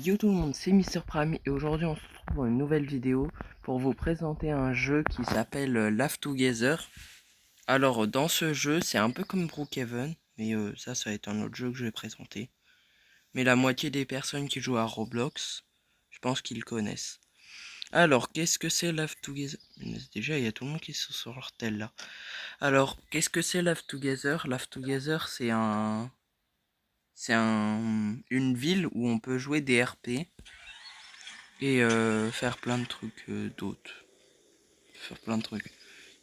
Yo tout le monde, c'est Mister Prime et aujourd'hui on se retrouve pour une nouvelle vidéo pour vous présenter un jeu qui s'appelle Live Together. Alors dans ce jeu c'est un peu comme Brookhaven, mais ça va être un autre jeu que je vais présenter. Mais la moitié des personnes qui jouent à Roblox, je pense qu'ils connaissent. Alors qu'est-ce que c'est Live Together? Déjà il y a tout le monde qui est sur leur tel là. Alors qu'est-ce que c'est Live Together? Live Together une ville où on peut jouer des RP. Et faire plein de trucs d'autres. Faire plein de trucs.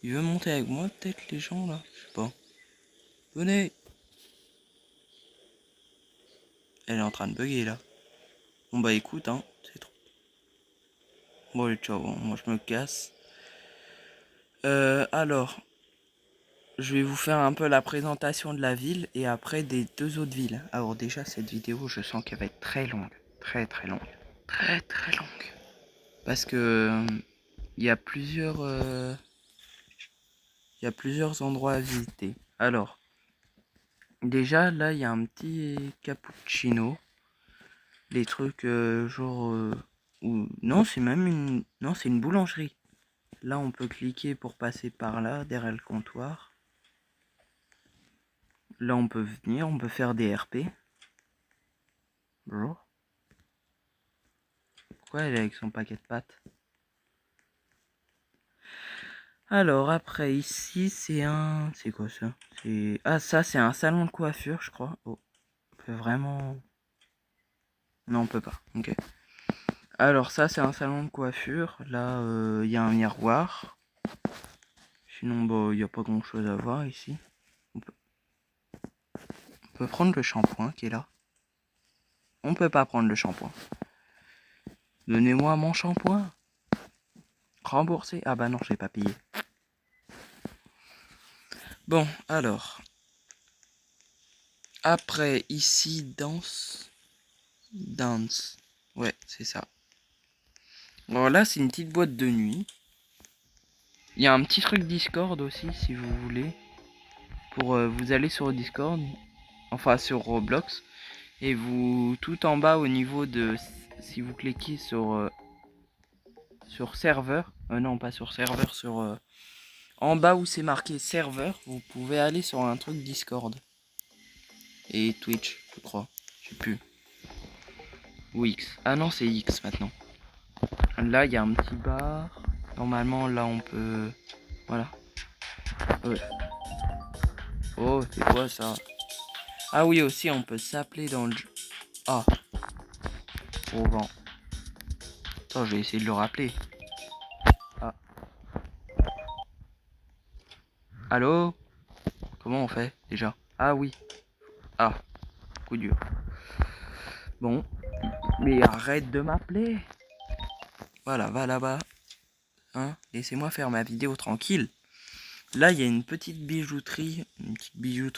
Il veut monter avec moi peut-être les gens là? Je sais pas. Venez. Elle est en train de bugger là. Bon bah écoute hein, c'est trop. Bon allez ciao, moi je me casse. Alors, je vais vous faire un peu la présentation de la ville et après des deux autres villes. Alors déjà cette vidéo je sens qu'elle va être très longue. Très longue. Très longue. Parce que il y a plusieurs endroits à visiter. Alors, déjà là il y a un petit cappuccino. Les trucs genre non c'est même une c'est une boulangerie. Là on peut cliquer pour passer par là derrière le comptoir. Là on peut venir, on peut faire des RP. Bonjour. Pourquoi elle est avec son paquet de pâtes? Alors après ici c'est quoi ça? Ça c'est un salon de coiffure je crois. Oh, on peut vraiment... Non on peut pas, ok. Alors ça c'est un salon de coiffure. Là il y a un miroir. Sinon bah il n'y a pas grand chose à voir ici. On peut prendre le shampoing qui est là. On peut pas prendre le shampoing. Donnez-moi mon shampoing. Remboursé. Ah bah non, je l'ai pas payé. Bon, alors. Après, ici, danse. Dance. Ouais, c'est ça. Bon, là, c'est une petite boîte de nuit. Il y a un petit truc Discord aussi, si vous voulez. Pour vous aller sur Discord. Enfin, sur Roblox. Et vous, tout en bas, au niveau de... Si vous cliquez sur serveur. Non, pas sur serveur, sur... en bas où c'est marqué serveur, vous pouvez aller sur un truc Discord. Et Twitch, je crois. Je sais plus. Ou X. Ah non, c'est X maintenant. Là, il y a un petit bar. Normalement, là, on peut... Voilà. Ouais. Oh, c'est quoi ça? Ah oui, aussi, on peut s'appeler dans le jeu. Ah. Au vent. Attends, je vais essayer de le rappeler. Ah. Allô? Comment on fait, déjà? Ah oui. Ah. Coup dur. Bon. Mais arrête de m'appeler. Voilà, va là-bas. Hein, laissez-moi faire ma vidéo tranquille. Là, il y a une petite bijouterie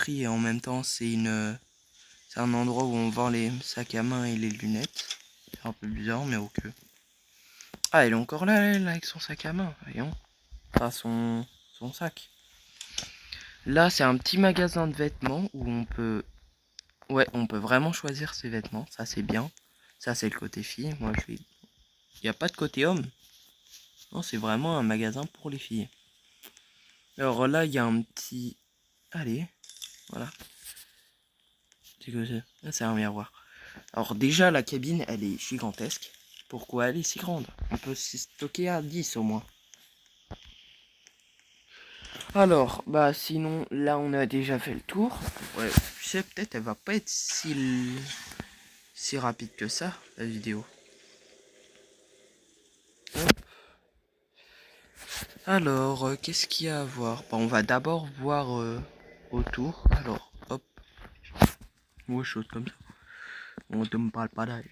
et en même temps, c'est un endroit où on vend les sacs à main et les lunettes. C'est un peu bizarre, mais ok. Ah, elle est encore là, elle, avec son sac à main, voyons. Enfin, son sac. Là, c'est un petit magasin de vêtements où on peut... Ouais, on peut vraiment choisir ses vêtements, ça c'est bien. Ça, c'est le côté fille. Moi, je vais... Il n'y a pas de côté homme. Non, c'est vraiment un magasin pour les filles. Alors là, il y a un petit... Allez, voilà. C'est quoi ça? Ah, c'est un miroir. Alors déjà, la cabine, elle est gigantesque. Pourquoi elle est si grande? On peut s'y stocker à 10 au moins. Alors, bah sinon, là, on a déjà fait le tour. Ouais, tu sais, peut-être elle va pas être si rapide que ça, la vidéo. Hop. Alors, qu'est-ce qu'il y a à voir? Bah, on va d'abord voir autour. Alors, hop. Ouais, chose comme ça. On ne me parle pas d'âge.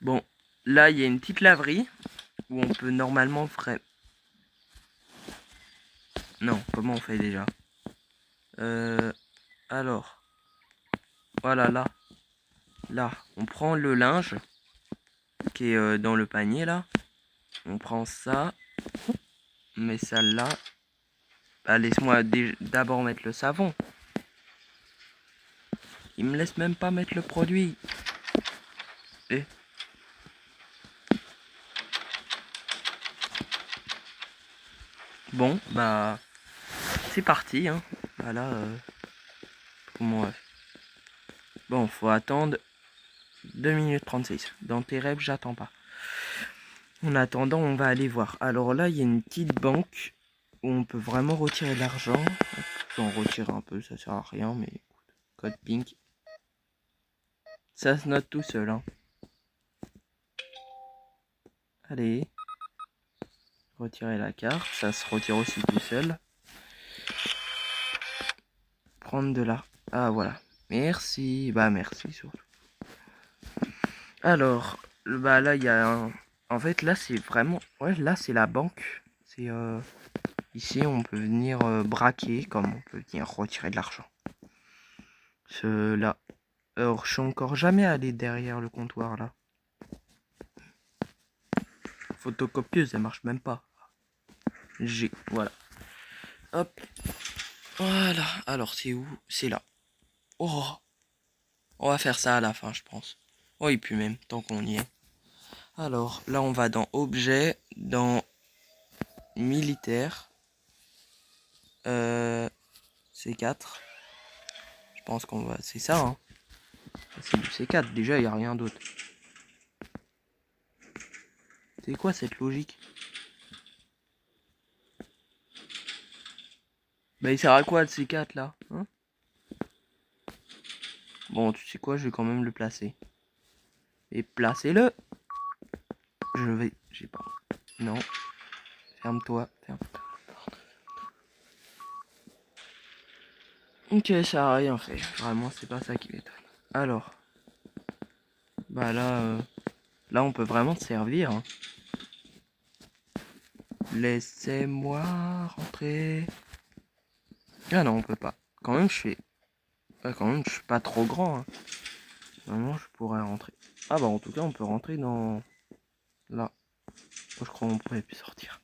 Bon, là, il y a une petite laverie où on peut normalement faire... Non, comment on fait déjà? Alors, voilà, là, on prend le linge qui est dans le panier, là. On prend ça, on met ça là. Bah, laisse-moi d'abord mettre le savon. Il me laisse même pas mettre le produit. Bon, bah, c'est parti, hein. Voilà, comment... Bon, faut attendre 2 minutes 36. Dans tes rêves, j'attends pas. En attendant, on va aller voir. Alors là, il y a une petite banque où on peut vraiment retirer de l'argent. J'en retire un peu, ça sert à rien, mais code pink. Ça se note tout seul, hein. Allez. Retirer la carte, ça se retire aussi tout seul. Prendre de là. Ah voilà. Merci. Bah merci surtout. Alors, bah là il y a un... En fait là c'est vraiment... Ouais là c'est la banque. C'est ici on peut venir braquer comme on peut venir retirer de l'argent. Là. Alors je suis encore jamais allé derrière le comptoir là. Photocopieuse elle marche même pas. Voilà. Hop. Voilà. Alors c'est où? C'est là. Oh. On va faire ça à la fin je pense. Oh et puis même tant qu'on y est. Alors là on va dans objet, dans militaire. C4. Je pense qu'on va... C'est ça, hein. C'est du C4. Déjà, il n'y a rien d'autre. C'est quoi cette logique? Bah, il sert à quoi le C4 là, hein? Bon, tu sais quoi, je vais quand même le placer. Et placez-le. Je vais... J'ai pas... Non. Ferme-toi. Ferme-toi. Ok, ça a rien fait. Vraiment, c'est pas ça qui m'étonne. Alors. Bah là... Là, on peut vraiment se servir, hein. Laissez-moi rentrer. Ah non, on peut pas. Quand même, je suis... quand même, je suis pas trop grand, hein. Normalement, je pourrais rentrer. Ah bah, en tout cas, on peut rentrer dans... Là. Je crois qu'on pourrait plus sortir.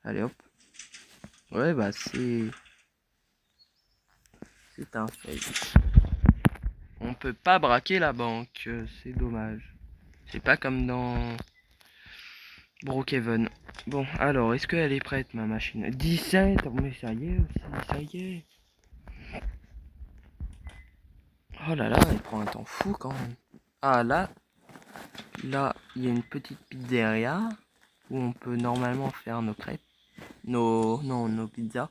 Allez, hop. Ouais, bah, c'est... C'est un fail. On peut pas braquer la banque. C'est dommage. C'est pas comme dans... Brookhaven. Bon, alors, est-ce qu'elle est prête, ma machine? 17. Oh, mais ça y est aussi, ça y est. Oh là là, elle prend un temps fou quand même. Ah là, là, il y a une petite pizzeria où on peut normalement faire nos crêpes. Nos pizzas.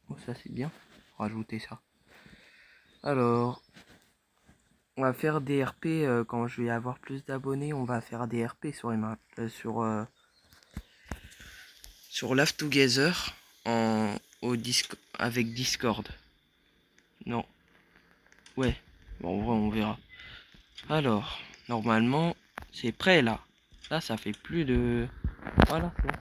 Oh, ça c'est bien. Rajouter ça. Alors, on va faire des RP quand je vais avoir plus d'abonnés. On va faire des RP sur les maps, sur Love Together avec Discord. Non. Ouais. Bon, en vrai, on verra. Alors, normalement, c'est prêt là. Là, ça fait plus de... Voilà, c'est bon.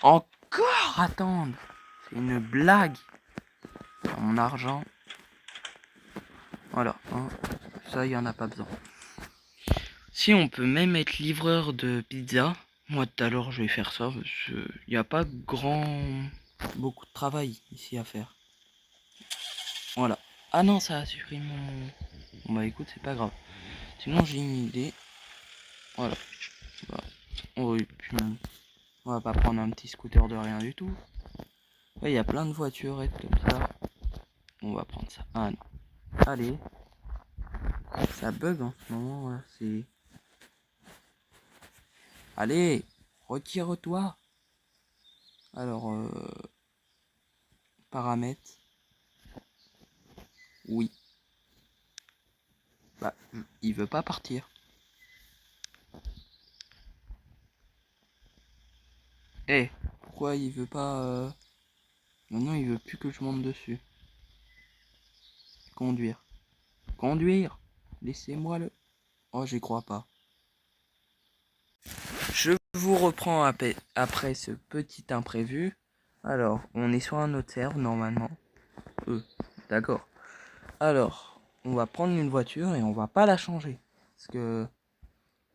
Encore attendre. C'est une blague. Mon argent. Voilà. Hein. Ça, il n'y en a pas besoin. Si on peut même être livreur de pizza. Moi, tout à l'heure, je vais faire ça. Il n'y a pas beaucoup de travail ici à faire. Voilà. Ah non, ça a supprimé mon... Bon bah écoute, c'est pas grave. Sinon, j'ai une idée. Voilà. Bah, oui, puis on va pas prendre un petit scooter de rien du tout. Ouais, il y a plein de voiturettes comme ça. On va prendre ça. Ah non. Allez. Ça bug en ce moment, là. C'est... Allez, retire-toi. Alors, paramètres. Oui. Bah, il veut pas partir. Eh, pourquoi il veut pas... Maintenant, il veut plus que je monte dessus. Conduire. Conduire. Laissez-moi le... Oh, j'y crois pas. Je vous reprends après ce petit imprévu. Alors, on est sur un autre serve normalement. D'accord. Alors, on va prendre une voiture et on va pas la changer. Parce que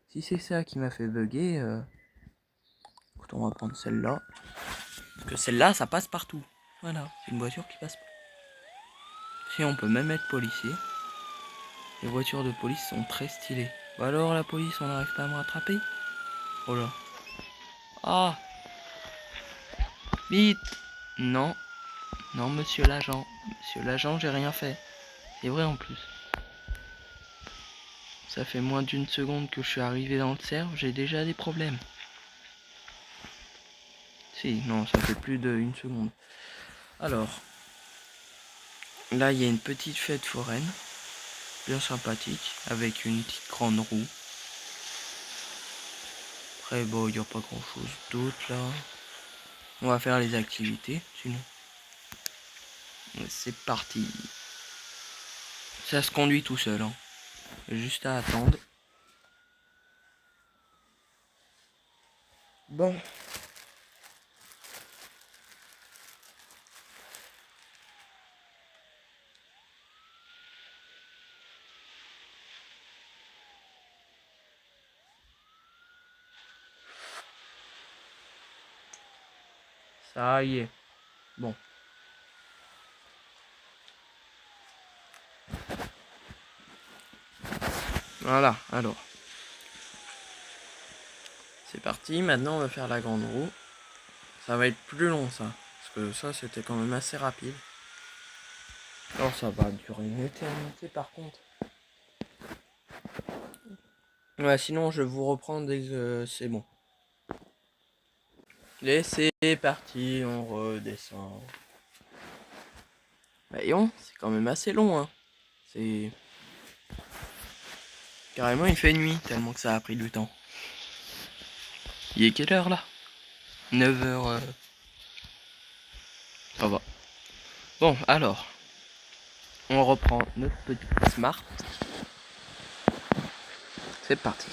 si c'est ça qui m'a fait bugger, écoute, on va prendre celle-là. Parce que celle-là, ça passe partout. Voilà, c'est une voiture qui passe. Si on peut même être policier. Les voitures de police sont très stylées. Bah alors la police, on n'arrive pas à me rattraper? Oh là. Ah! Vite! Non, non, monsieur l'agent. Monsieur l'agent, j'ai rien fait. C'est vrai en plus. Ça fait moins d'une seconde que je suis arrivé dans le cerf, j'ai déjà des problèmes. Si, non, ça fait plus d'une seconde. Alors, là, il y a une petite fête foraine, bien sympathique, avec une petite grande roue. Après, bon, il n'y a pas grand chose d'autre là. On va faire les activités, sinon. C'est parti. Ça se conduit tout seul, hein. Juste à attendre. Bon. Ça y est. Bon. Voilà, alors. C'est parti, maintenant on va faire la grande roue. Ça va être plus long ça. Parce que ça c'était quand même assez rapide. Alors ça va durer une éternité par contre. Ouais, sinon je vous reprends dès que c'est bon. Laissez parti, on redescend. Voyons, c'est quand même assez long, hein. C'est... Carrément il fait nuit, tellement que ça a pris du temps. Il est quelle heure là? 9h. Ça va. Bon, alors. On reprend notre petit smart. C'est parti.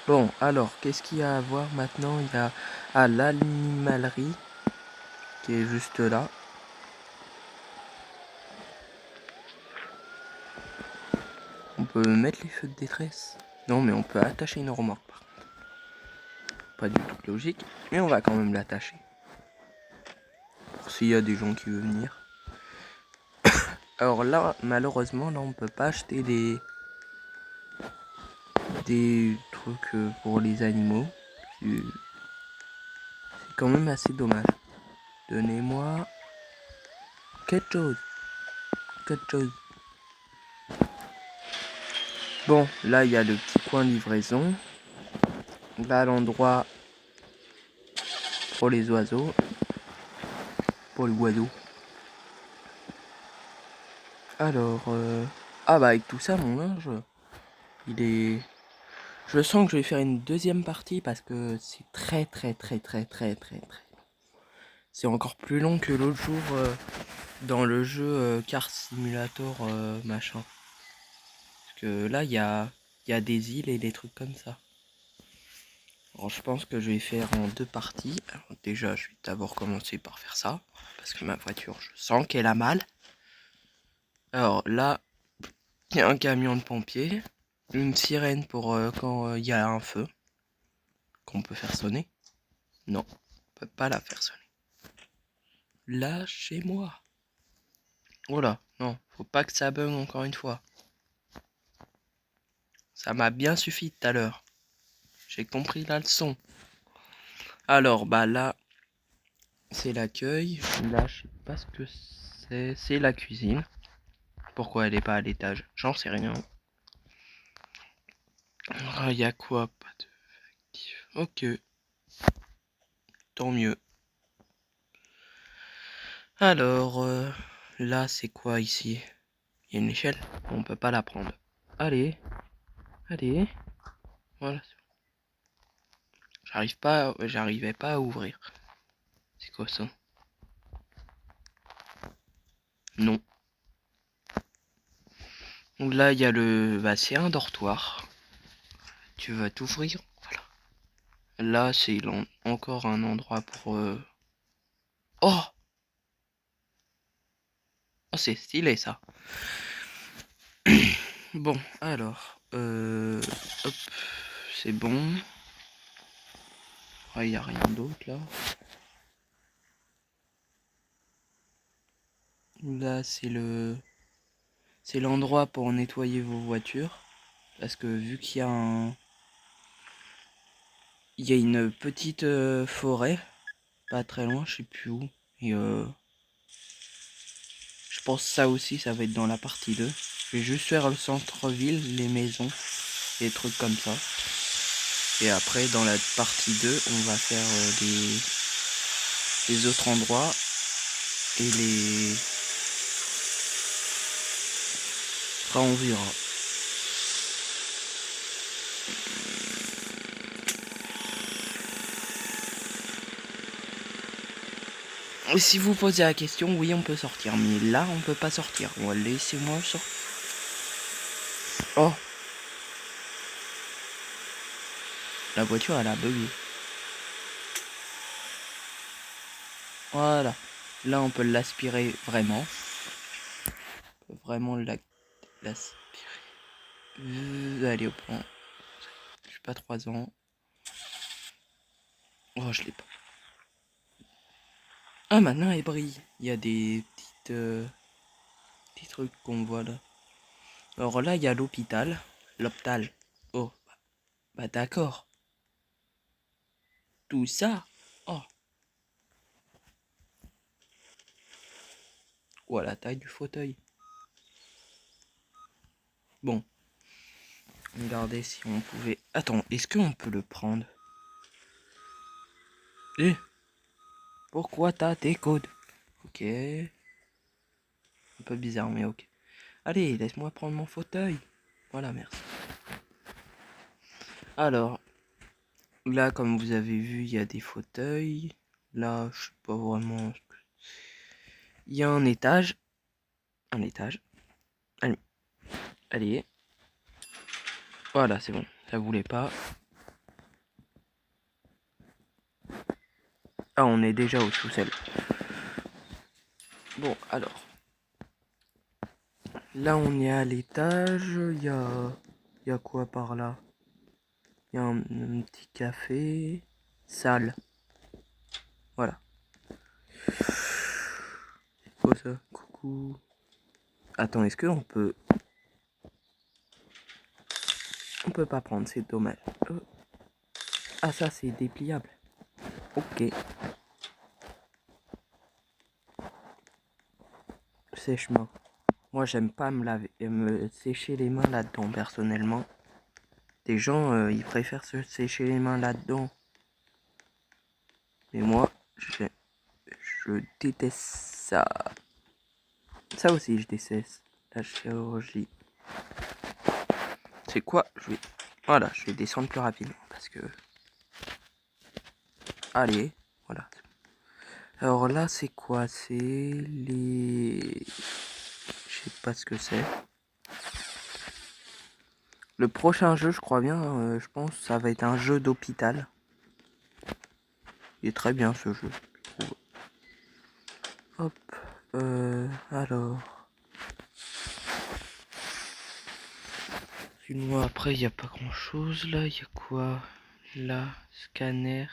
Bon, alors, qu'est-ce qu'il y a à voir maintenant? Il y a à l'animalerie qui est juste là. On peut mettre les feux de détresse. Non, mais on peut attacher une remorque par contre. Pas du tout logique, mais on va quand même l'attacher. Pour s'il y a des gens qui veulent venir. Alors là, malheureusement, là on peut pas acheter des trucs pour les animaux. C'est quand même assez dommage. Donnez-moi quelque chose. Quelque chose. Bon, là il y a le petit coin livraison. Là l'endroit pour les oiseaux. Pour les oiseaux. Alors, ah bah avec tout ça, mon linge, il est... Je sens que je vais faire une deuxième partie parce que c'est très. C'est encore plus long que l'autre jour dans le jeu Car Simulator machin. Parce que là, il y a des îles et des trucs comme ça. Alors je pense que je vais faire en deux parties. Alors, déjà, je vais d'abord commencer par faire ça. Parce que ma voiture, je sens qu'elle a mal. Alors là, il y a un camion de pompiers. Une sirène pour quand il y a un feu. Qu'on peut faire sonner. Non, on peut pas la faire sonner. Lâchez-moi. Oh là, non, faut pas que ça bug encore une fois. Ça m'a bien suffi tout à l'heure. J'ai compris la leçon. Alors, bah là, c'est l'accueil. Là, je sais pas ce que c'est. C'est la cuisine. Pourquoi elle est pas à l'étage? J'en sais rien. Ah, y a quoi? Pas de actif. Ok. Tant mieux. Alors, là, c'est quoi ici? Il y a une échelle. On peut pas la prendre. Allez. Allez. Voilà. J'arrivais pas à ouvrir. C'est quoi ça? Non. Donc là, il y a le... Bah, c'est un dortoir. Tu vas t'ouvrir. Voilà. Là, c'est encore un endroit pour... Oh! Oh, c'est stylé, ça. Bon, alors... Hop. C'est bon. Il n'y a rien d'autre, là. Là, c'est le... C'est l'endroit pour nettoyer vos voitures. Parce que vu qu'il y a il y a une petite forêt, pas très loin, je sais plus où. Et je pense que ça aussi, ça va être dans la partie 2. Je vais juste faire le centre-ville, les maisons, des trucs comme ça. Et après, dans la partie 2, on va faire les autres endroits et les... Après, on verra. Et si vous posez la question, oui, on peut sortir. Mais là, on peut pas sortir. Bon, laissez-moi sortir. Oh, la voiture, elle a bugué. Voilà. Là, on peut l'aspirer vraiment. On peut vraiment l'aspirer. Allez, au point. Je suis pas 3 ans. Oh, je l'ai pas. Ah, maintenant, elle brille. Il y a des petits trucs qu'on voit là. Alors là, il y a l'hôpital. L'hôpital. Oh, bah d'accord. Tout ça. Oh. Ou à la taille du fauteuil. Bon. Regardez si on pouvait... Attends, est-ce qu'on peut le prendre? Eh, pourquoi t'as tes codes? Ok. Un peu bizarre, mais ok. Allez, laisse-moi prendre mon fauteuil. Voilà, merci. Alors, là, comme vous avez vu, il y a des fauteuils. Là, je sais pas vraiment... Il y a un étage. Un étage. Allez. Allez. Voilà, c'est bon. Ça voulait pas. Ah, on est déjà au sous-sol. Bon, alors. Là, on est à l'étage. Il y a quoi par là? Il y a un petit café. Salle. Voilà. C'est quoi ça? Coucou. Attends, est-ce qu'on peut... On peut pas prendre, c'est dommage. Ah, ça, c'est dépliable. Ok. Sèche-main. Moi, j'aime pas me sécher les mains là-dedans, personnellement. Des gens, ils préfèrent se sécher les mains là-dedans. Mais moi, je déteste ça. Ça aussi, je déteste. La chirurgie. C'est quoi? Voilà, je vais descendre plus rapidement parce que... Allez, voilà. Alors là, c'est quoi? C'est les... Je sais pas ce que c'est. Le prochain jeu, je crois bien, je pense, ça va être un jeu d'hôpital. Il est très bien ce jeu, je trouve. Hop, alors... Sinon, après, il n'y a pas grand chose là. Il y a quoi? Là, scanner.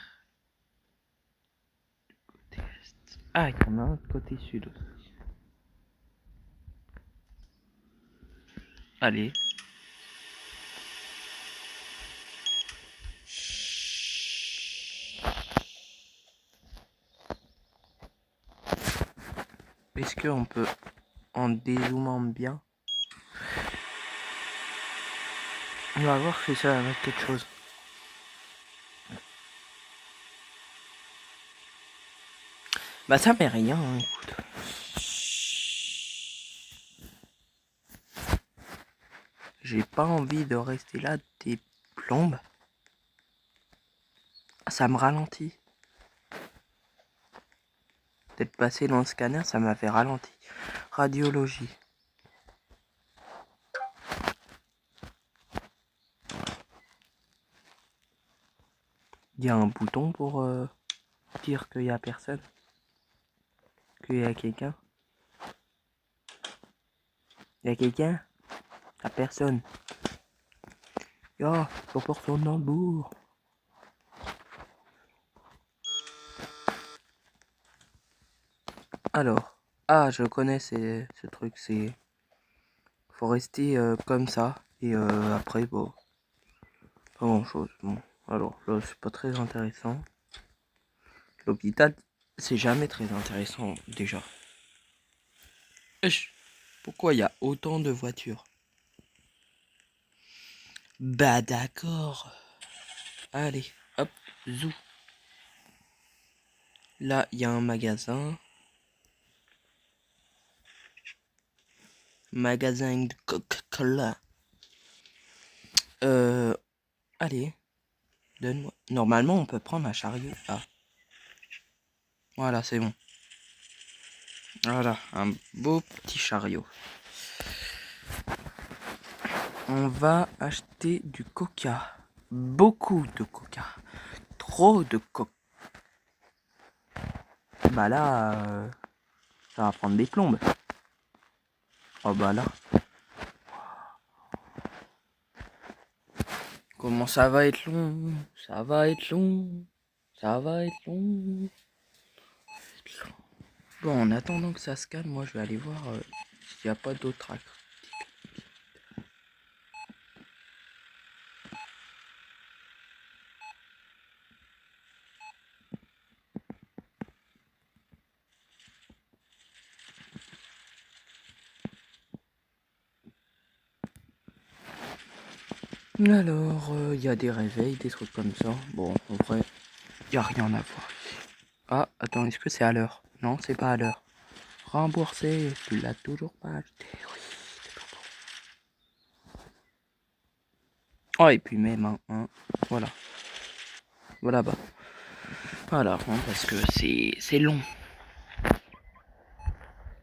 Côté est. Ah, il y en a un côté sud aussi. Allez. Est-ce qu'on peut, en dézoomant bien, on va voir si ça va mettre quelque chose. Bah ça met rien, hein, écoute. J'ai pas envie de rester là des plombes. Ça me ralentit. D'être passé dans le scanner, ça m'avait ralenti. Radiologie. Il y a un bouton pour dire qu'il y a personne. Qu'il y a quelqu'un. Il y a quelqu'un? Il y a personne. Oh, je porte son tambour. Alors, ah, je connais ce truc, c'est... faut rester comme ça. Et après, bon, pas grand chose. Bon, alors là, c'est pas très intéressant. L'hôpital, c'est jamais très intéressant déjà. Pourquoi il y a autant de voitures? Bah d'accord. Allez, hop, zou. Là, il y a un magasin. Magasin de Coca-Cola. Allez, donne-moi. Normalement, on peut prendre un chariot. Ah. Voilà, c'est bon. Voilà, un beau petit chariot. On va acheter du coca. Beaucoup de coca. Trop de coca. Bah là, ça va prendre des plombes. Oh bah là. Comment ça va être long? Ça va être long. Ça va être long. Bon, en attendant que ça se calme, moi je vais aller voir s'il n'y a pas d'autres articles. Alors, il y a des réveils, des trucs comme ça. Bon, en vrai, il n'y a rien à voir ici. Ah, attends, est-ce que c'est à l'heure? Non, c'est pas à l'heure. Remboursé, tu l'as toujours pas acheté. Oui, c'est trop bon. Oh, et puis même, hein, voilà. Voilà, bah. Voilà, hein, parce que c'est long.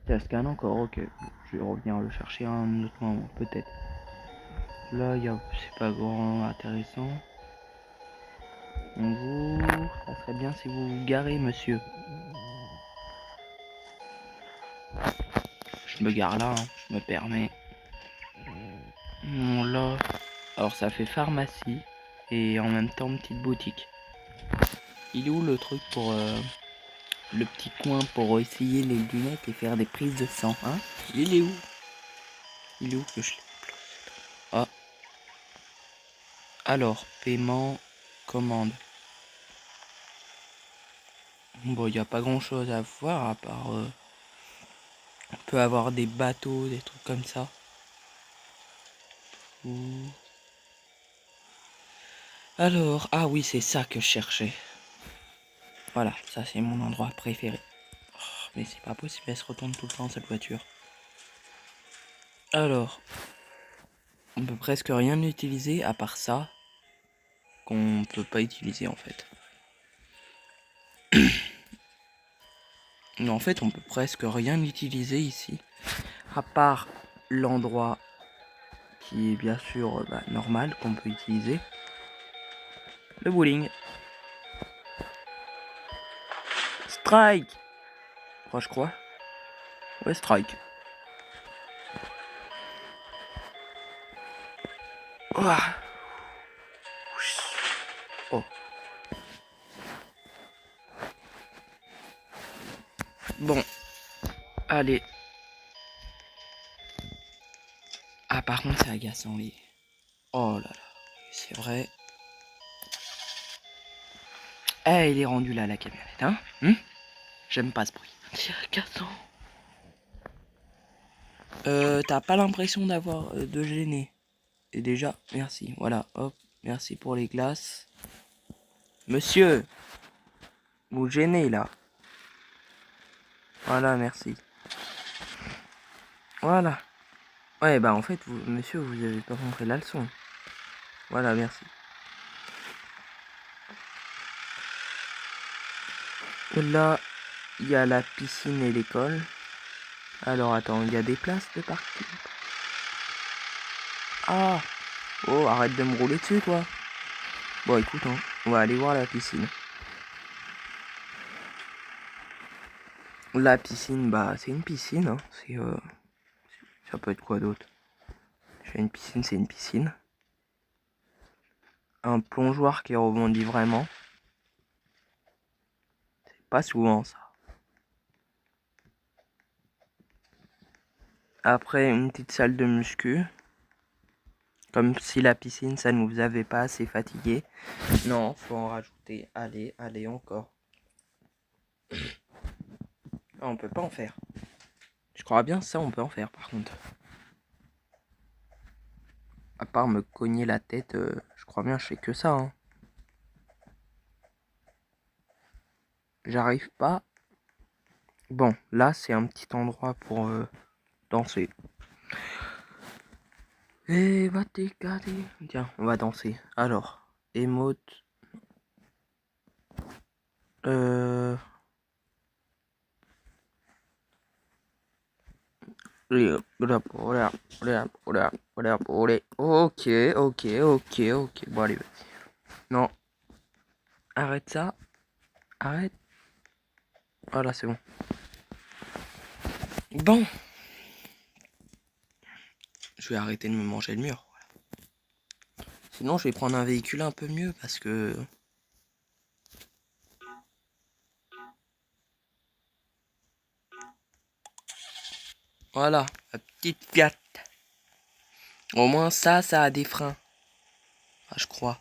Ça scanne encore, ok. Je vais revenir le chercher à un autre moment, peut-être. Là, c'est pas grand intéressant. Bonjour, ça serait bien si vous vous garez, monsieur. Je me gare là, hein, je me permets. Bon, là, alors ça fait pharmacie et en même temps petite boutique. Il est où le truc pour le petit coin pour essayer les lunettes et faire des prises de sang, hein? Il est où? Il est où que je... Ah. Alors, paiement, commande. Bon, il n'y a pas grand chose à voir à part... on peut avoir des bateaux, des trucs comme ça. Alors, ah oui, c'est ça que je cherchais. Voilà, ça c'est mon endroit préféré. Oh, mais c'est pas possible, elle se retourne tout le temps cette voiture. Alors, on peut presque rien utiliser à part ça qu'on peut pas utiliser en fait. Mais en fait, on peut presque rien utiliser ici à part l'endroit qui est bien sûr normal qu'on peut utiliser. Le bowling. Strike. Oh, je crois. Ouais, strike. Ouah. Oh. Bon. Allez. Ah, par contre, c'est agaçant, les... Oh là là. C'est vrai. Eh, il est rendu là, la camionnette, hein? J'aime pas ce bruit. C'est agaçant. T'as pas l'impression d'avoir de gêner. Et déjà, merci. Voilà, hop. Merci pour les glaces. Monsieur, vous gênez là. Voilà, merci. Voilà. Ouais, bah en fait, monsieur, vous avez pas compris la leçon. Voilà, merci. Là, il y a la piscine et l'école. Alors, attends, il y a des places de parking. Ah. Oh, arrête de me rouler dessus, toi. Bon, écoute, hein, on va aller voir la piscine. La piscine, bah, c'est une piscine. Hein. Ça peut être quoi d'autre? J'ai une piscine, c'est une piscine. Un plongeoir qui rebondit vraiment. C'est pas souvent ça. Après, une petite salle de muscu. Comme si la piscine, ça ne vous avait pas assez fatigué. Non, faut en rajouter. Allez, allez, encore. Ah, on peut pas en faire. Je crois bien ça, on peut en faire par contre. À part me cogner la tête, je crois bien je fais que ça. Hein. J'arrive pas. Bon, là c'est un petit endroit pour danser. Et va t'égaler. Tiens, on va danser. Alors, émote. Ok, ok, ok, ok. Bon allez, vas-y. Non, arrête ça. Arrête. Voilà, c'est bon. Bon. Je vais arrêter de me manger le mur. Sinon, je vais prendre un véhicule un peu mieux parce que... Voilà, la petite Fiat. Au moins ça a des freins. Ah, je crois.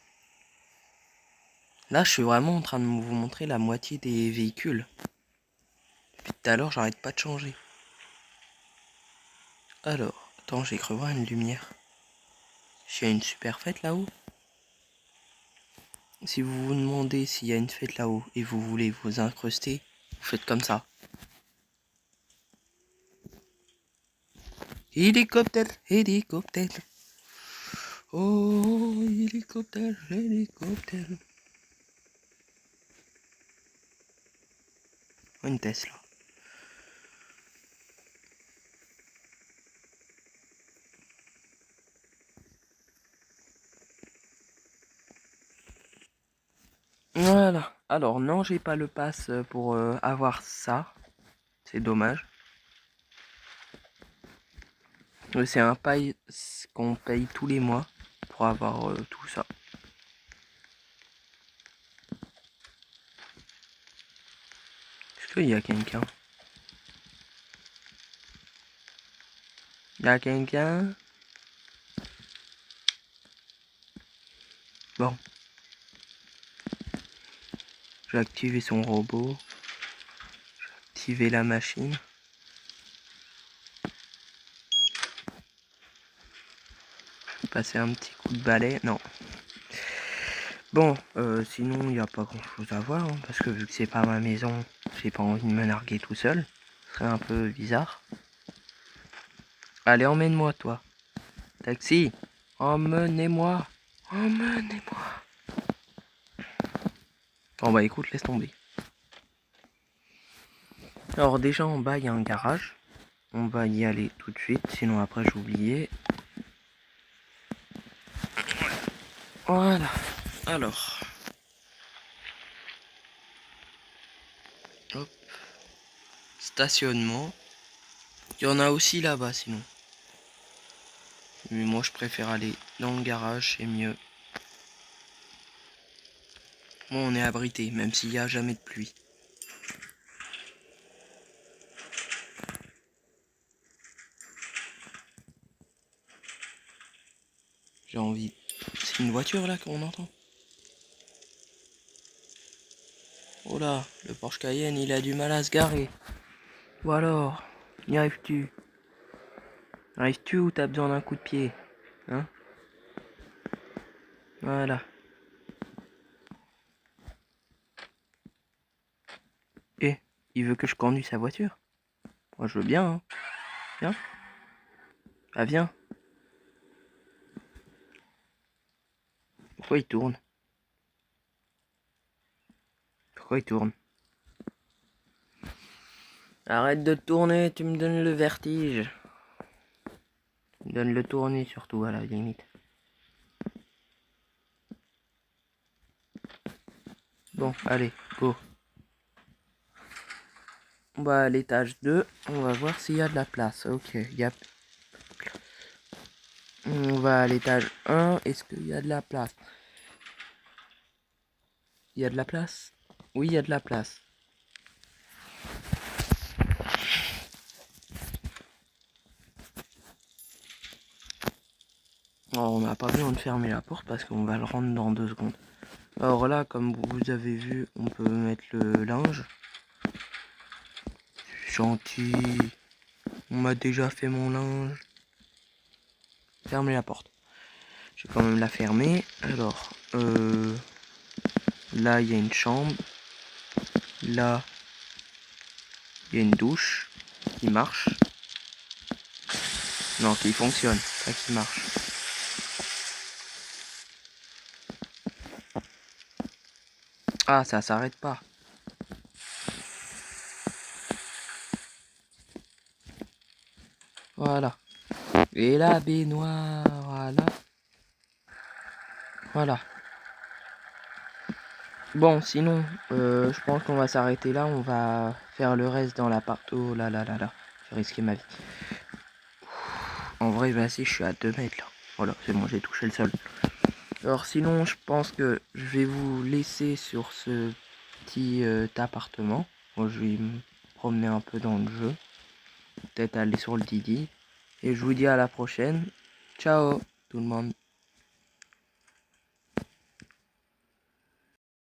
Là, je suis vraiment en train de vous montrer la moitié des véhicules. Depuis tout à l'heure, j'arrête pas de changer. Alors, attends, j'ai cru voir une lumière. S'il y a une super fête là-haut. Si vous vous demandez s'il y a une fête là-haut et vous voulez vous incruster, vous faites comme ça. Hélicoptère, hélicoptère. Oh, hélicoptère, hélicoptère. Oh, une Tesla. Voilà. Alors non, j'ai pas le pass pour avoir ça. C'est dommage. C'est un paille qu'on paye tous les mois pour avoir tout ça. Est-ce qu'il y a quelqu'un? Il y a quelqu'un? Bon. J'ai activé son robot. J'ai activé la machine. Passer un petit coup de balai. Non. Bon, sinon il n'y a pas grand chose à voir. Hein, parce que vu que c'est pas ma maison, j'ai pas envie de me narguer tout seul. Ce serait un peu bizarre. Allez, emmène-moi toi. Taxi. Emmenez-moi. Emmenez-moi. Bon bah écoute, laisse tomber. Alors déjà en bas il y a un garage. On va y aller tout de suite, sinon après j'ai oublié. Voilà. Alors. Hop. Stationnement. Il y en a aussi là-bas sinon. Mais moi je préfère aller dans le garage, c'est mieux. Moi on est abrité, même s'il n'y a jamais de pluie. J'ai envie. C'est une voiture là qu'on entend. Oh là, le Porsche Cayenne il a du mal à se garer. Ou alors, y arrives-tu? Arrives-tu ou t'as besoin d'un coup de pied? Hein? Voilà. Eh, il veut que je conduise sa voiture? Moi je veux bien, hein. Viens. Ah viens. Pourquoi il tourne? Pourquoi il tourne? Arrête de tourner, tu me donnes le vertige. Tu me donnes le tourner surtout à la limite. Bon, allez, go. On va à l'étage 2, on va voir s'il y a de la place. Ok, yep. On va à l'étage 1, est-ce qu'il y a de la place? Il y a de la place? Oui, il y a de la place. Alors, on n'a pas besoin de fermer la porte parce qu'on va le rendre dans 2 secondes. Alors là, comme vous avez vu, on peut mettre le linge. Gentil. On m'a déjà fait mon linge. Fermez la porte. Je vais quand même la fermer. Alors, là, il y a une chambre. Là, il y a une douche qui marche. Non, qui fonctionne, pas qui marche. Ah, ça s'arrête pas. Voilà. Et la baignoire, voilà. Voilà. Bon, sinon, je pense qu'on va s'arrêter là. On va faire le reste dans l'appart. Oh là là là là. J'ai risqué ma vie. En vrai, vas-y, je suis à 2 mètres là. Voilà, c'est bon, j'ai touché le sol. Alors sinon, je pense que je vais vous laisser sur ce petit appartement. Moi, je vais me promener un peu dans le jeu. Peut-être aller sur le Didi. Et je vous dis à la prochaine. Ciao tout le monde.